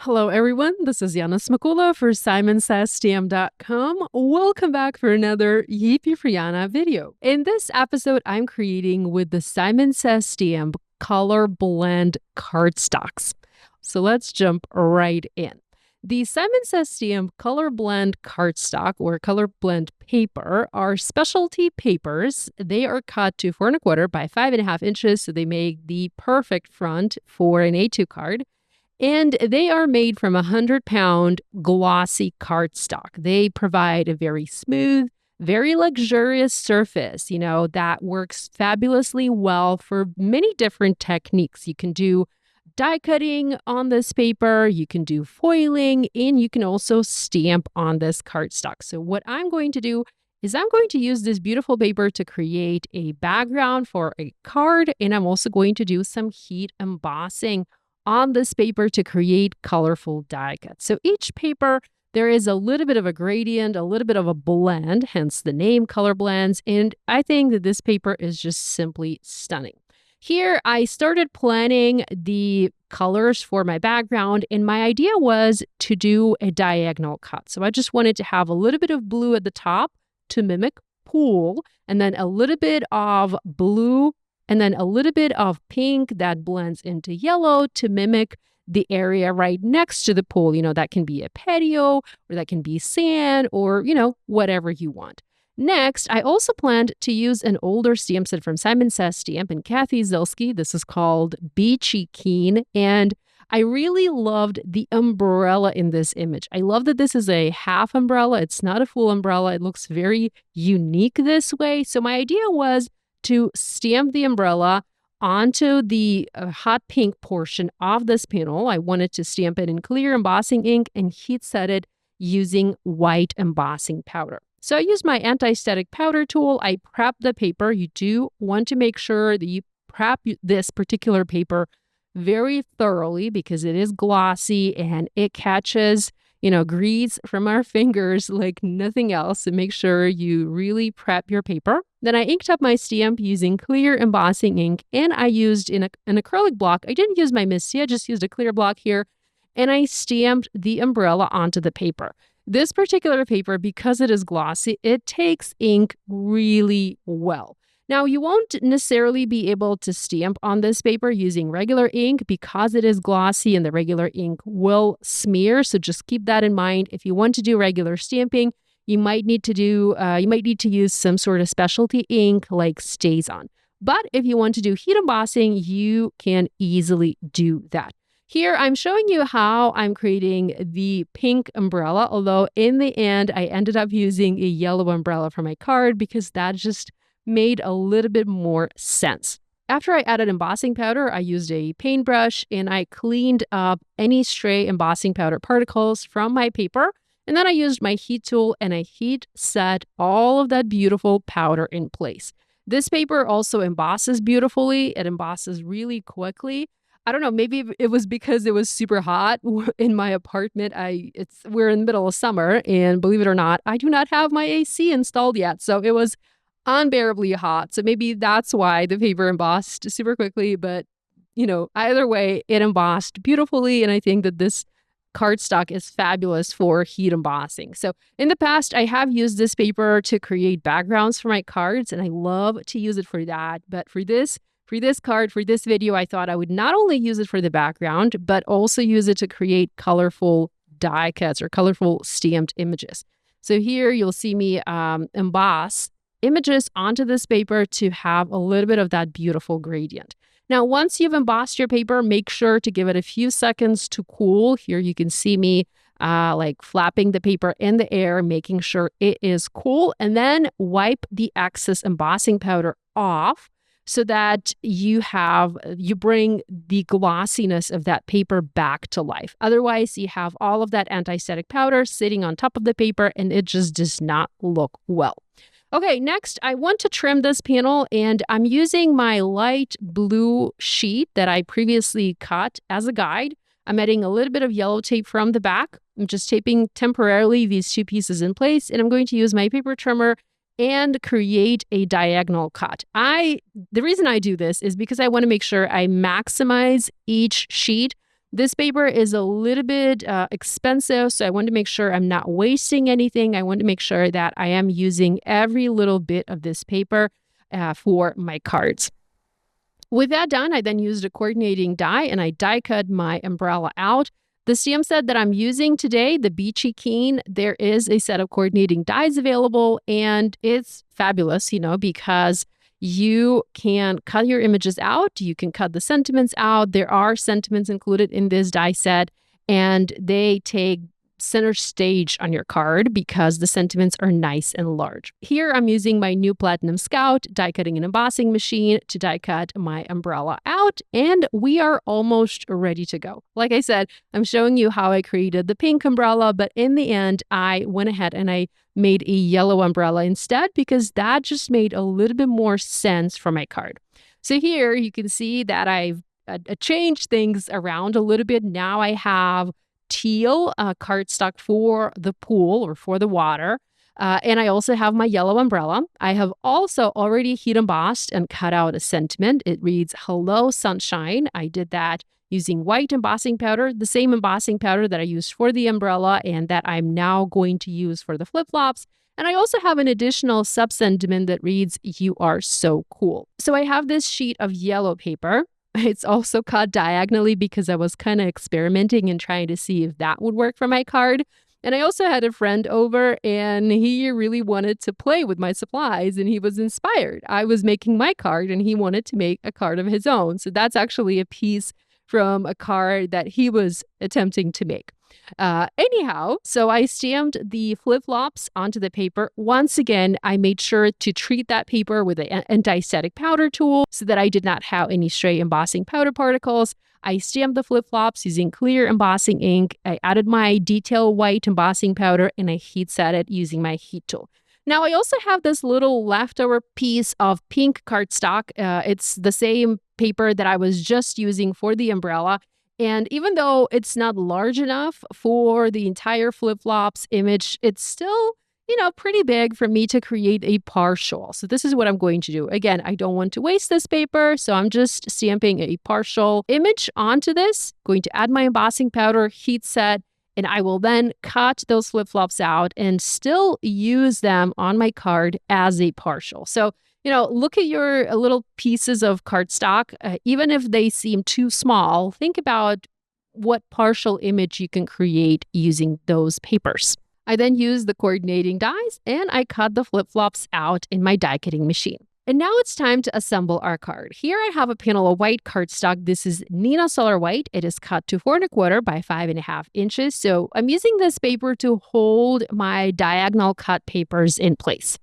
Hello, everyone. This is Yana Smakula for SimonsSaysStamp.com. Welcome back for another Yippee For Yana video. In this episode, I'm creating with the Simon Says Stamp Color Blend Cardstocks. So let's jump right in. The Simon Says Stamp Color Blend Cardstock or Color Blend paper are specialty papers. They are cut to 4 1/4 by 5.5 inches, so they make the perfect front for an A2 card. And they are made from 100-pound glossy cardstock. They provide a very smooth, very luxurious surface, that works fabulously well for many different techniques. You can do die cutting on this paper, you can do foiling, and you can also stamp on this cardstock. So what I'm going to do is I'm going to use this beautiful paper to create a background for a card, and I'm also going to do some heat embossing on this paper to create colorful die cuts. So each paper, there is a little bit of a gradient, a little bit of a blend, hence the name Color Blends, and I think that this paper is just simply stunning. Here, I started planning the colors for my background, and my idea was to do a diagonal cut. So I just wanted to have a little bit of blue at the top to mimic pool, and then a little bit of blue and then a little bit of pink that blends into yellow to mimic the area right next to the pool. That can be a patio or that can be sand or, whatever you want. Next, I also planned to use an older stamp set from Simon Says Stamp and Kathy Zilski. This is called Beachy Keen. And I really loved the umbrella in this image. I love that this is a half umbrella. It's not a full umbrella. It looks very unique this way. So my idea was to stamp the umbrella onto the hot pink portion of this panel. I wanted to stamp it in clear embossing ink and heat set it using white embossing powder. So I used my anti-static powder tool. I prepped the paper. You do want to make sure that you prep this particular paper very thoroughly because it is glossy and it catches grease from our fingers like nothing else. So make sure you really prep your paper. Then I inked up my stamp using clear embossing ink, and I used an acrylic block. I didn't use my Misty, I just used a clear block here, and I stamped the umbrella onto the paper. This particular paper, because it is glossy, it takes ink really well. Now, you won't necessarily be able to stamp on this paper using regular ink because it is glossy and the regular ink will smear. So just keep that in mind. If you want to do regular stamping, you might need to use some sort of specialty ink like StazOn. But if you want to do heat embossing, you can easily do that. Here, I'm showing you how I'm creating the pink umbrella, although in the end, I ended up using a yellow umbrella for my card because that just made a little bit more sense. After I added embossing powder, I used a paintbrush and I cleaned up any stray embossing powder particles from my paper. And then I used my heat tool and I heat set all of that beautiful powder in place. This paper also embosses beautifully. It embosses really quickly. I don't know, maybe it was because it was super hot in my apartment. We're in the middle of summer, and believe it or not, I do not have my AC installed yet. So it was unbearably hot. So maybe that's why the paper embossed super quickly. But, either way, it embossed beautifully. And I think that this cardstock is fabulous for heat embossing. So in the past, I have used this paper to create backgrounds for my cards, and I love to use it for that. But for this card, for this video, I thought I would not only use it for the background, but also use it to create colorful die cuts or colorful stamped images. So here you'll see me emboss images onto this paper to have a little bit of that beautiful gradient. Now, once you've embossed your paper, make sure to give it a few seconds to cool. Here you can see me like flapping the paper in the air, making sure it is cool, and then wipe the excess embossing powder off so that you bring the glossiness of that paper back to life. Otherwise, you have all of that anti-static powder sitting on top of the paper and it just does not look well. Okay, next I want to trim this panel, and I'm using my light blue sheet that I previously cut as a guide. I'm adding a little bit of yellow tape from the back. I'm just taping temporarily these two pieces in place, and I'm going to use my paper trimmer and create a diagonal cut. The reason I do this is because I want to make sure I maximize each sheet This paper is a little bit expensive, so I want to make sure I'm not wasting anything. I want to make sure that I am using every little bit of this paper for my cards. With that done, I then used a coordinating die and I die cut my umbrella out. The stamp set that I'm using today, the Beachy Keen, there is a set of coordinating dies available, and it's fabulous, because you can cut your images out. You can cut the sentiments out. There are sentiments included in this die set, and they take center stage on your card because the sentiments are nice and large. Here I'm using my new Platinum Scout die cutting and embossing machine to die cut my umbrella out, and we are almost ready to go. Like I said, I'm showing you how I created the pink umbrella, but in the end I went ahead and I made a yellow umbrella instead because that just made a little bit more sense for my card. So here you can see that I've changed things around a little bit. Now I have teal cardstock for the pool or for the water. And I also have my yellow umbrella. I have also already heat embossed and cut out a sentiment. It reads, "Hello, sunshine." I did that using white embossing powder, the same embossing powder that I used for the umbrella and that I'm now going to use for the flip-flops. And I also have an additional sub-sentiment that reads, "You are so cool." So I have this sheet of yellow paper. It's also cut diagonally because I was kind of experimenting and trying to see if that would work for my card. And I also had a friend over and he really wanted to play with my supplies and he was inspired. I was making my card and he wanted to make a card of his own. So that's actually a piece from a card that he was attempting to make. Anyhow, so I stamped the flip-flops onto the paper. Once again, I made sure to treat that paper with an anti-static powder tool so that I did not have any stray embossing powder particles. I stamped the flip-flops using clear embossing ink. I added my detail white embossing powder and I heat set it using my heat tool. Now, I also have this little leftover piece of pink cardstock. It's the same paper that I was just using for the umbrella. And even though it's not large enough for the entire flip-flops image, it's still, pretty big for me to create a partial. So this is what I'm going to do. Again, I don't want to waste this paper, so I'm just stamping a partial image onto this, going to add my embossing powder, heat set, and I will then cut those flip-flops out and still use them on my card as a partial. So look at your little pieces of cardstock. Even if they seem too small, think about what partial image you can create using those papers. I then use the coordinating dies and I cut the flip-flops out in my die cutting machine. And now it's time to assemble our card. Here I have a panel of white cardstock. This is Nina Solar White. It is cut to 4 1/4 by 5.5 inches. So I'm using this paper to hold my diagonal cut papers in place.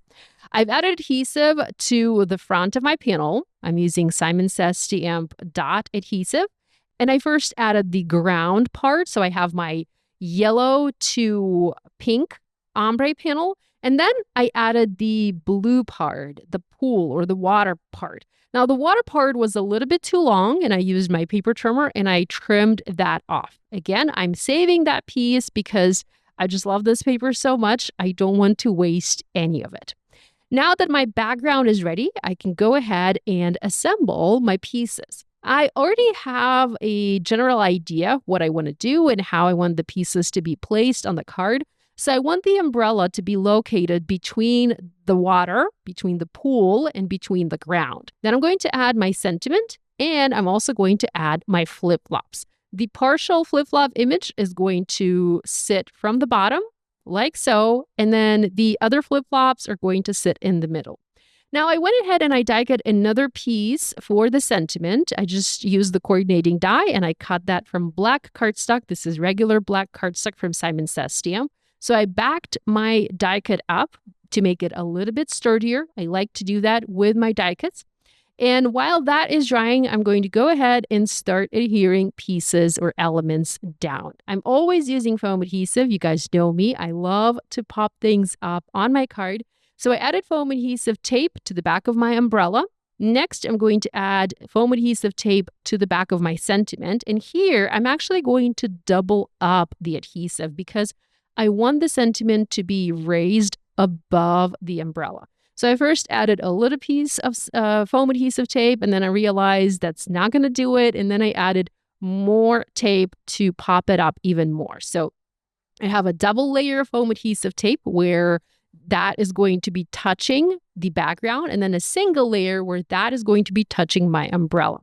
I've added adhesive to the front of my panel. I'm using Simon Says Stamp dot adhesive. And I first added the ground part. So I have my yellow to pink ombre panel. And then I added the blue part, the pool or the water part. Now the water part was a little bit too long and I used my paper trimmer and I trimmed that off. Again, I'm saving that piece because I just love this paper so much. I don't want to waste any of it. Now that my background is ready, I can go ahead and assemble my pieces. I already have a general idea what I want to do and how I want the pieces to be placed on the card. So I want the umbrella to be located between the water, between the pool, and between the ground. Then I'm going to add my sentiment, and I'm also going to add my flip-flops. The partial flip-flop image is going to sit from the bottom, like so, and then the other flip-flops are going to sit in the middle. Now I went ahead and I die cut another piece for the sentiment. I just used the coordinating die and I cut that from black cardstock. This is regular black cardstock from Simon Says Stamp. So I backed my die cut up to make it a little bit sturdier. I like to do that with my die cuts. And while that is drying, I'm going to go ahead and start adhering pieces or elements down. I'm always using foam adhesive. You guys know me. I love to pop things up on my card. So I added foam adhesive tape to the back of my umbrella. Next, I'm going to add foam adhesive tape to the back of my sentiment. And here, I'm actually going to double up the adhesive because I want the sentiment to be raised above the umbrella. So I first added a little piece of foam adhesive tape, and then I realized that's not going to do it. And then I added more tape to pop it up even more. So I have a double layer of foam adhesive tape where that is going to be touching the background, and then a single layer where that is going to be touching my umbrella.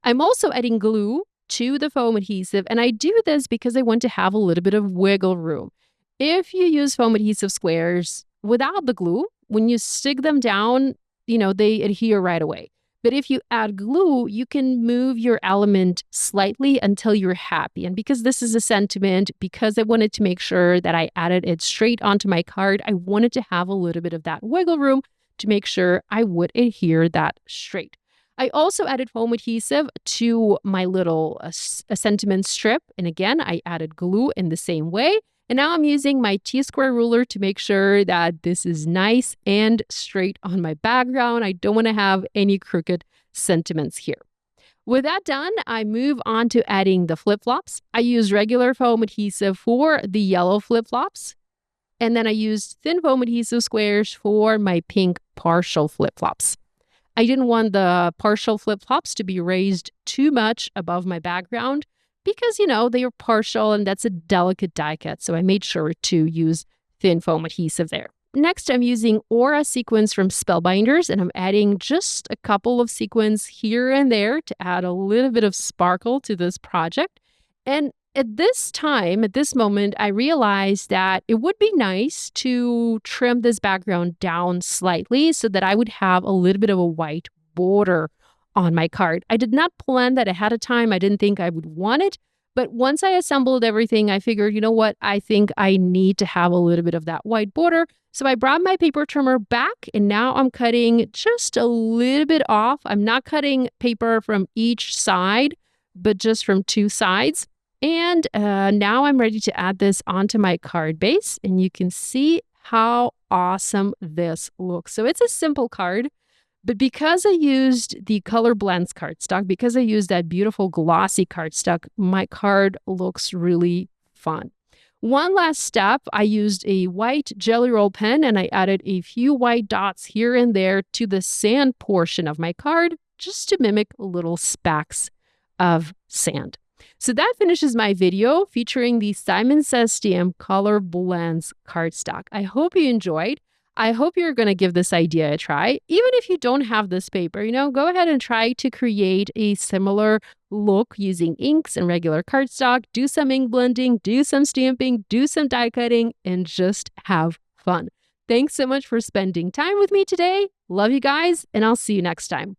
I'm also adding glue to the foam adhesive, and I do this because I want to have a little bit of wiggle room. If you use foam adhesive squares without the glue, when you stick them down, they adhere right away. But if you add glue, you can move your element slightly until you're happy. And because this is a sentiment, because I wanted to make sure that I added it straight onto my card, I wanted to have a little bit of that wiggle room to make sure I would adhere that straight. I also added foam adhesive to my little sentiment strip. And again, I added glue in the same way. And now I'm using my T-square ruler to make sure that this is nice and straight on my background. I don't want to have any crooked sentiments here. With that done, I move on to adding the flip-flops. I use regular foam adhesive for the yellow flip-flops. And then I used thin foam adhesive squares for my pink partial flip-flops. I didn't want the partial flip-flops to be raised too much above my background because, they are partial and that's a delicate die cut. So I made sure to use thin foam adhesive there. Next, I'm using Aura sequins from Spellbinders, and I'm adding just a couple of sequins here and there to add a little bit of sparkle to this project. And at this moment, I realized that it would be nice to trim this background down slightly so that I would have a little bit of a white border on my card. I did not plan that ahead of time. I didn't think I would want it. But once I assembled everything, I figured, you know what? I think I need to have a little bit of that white border. So I brought my paper trimmer back, and now I'm cutting just a little bit off. I'm not cutting paper from each side, but just from two sides. And now I'm ready to add this onto my card base, and you can see how awesome this looks. So it's a simple card, but because I used the Color Blends cardstock, because I used that beautiful glossy cardstock, my card looks really fun. One last step, I used a white Jelly Roll pen and I added a few white dots here and there to the sand portion of my card just to mimic little specks of sand. So that finishes my video featuring the Simon Says Stamp Color Blends cardstock. I hope you enjoyed. I hope you're going to give this idea a try. Even if you don't have this paper, go ahead and try to create a similar look using inks and regular cardstock. Do some ink blending, do some stamping, do some die cutting, and just have fun. Thanks so much for spending time with me today. Love you guys, and I'll see you next time.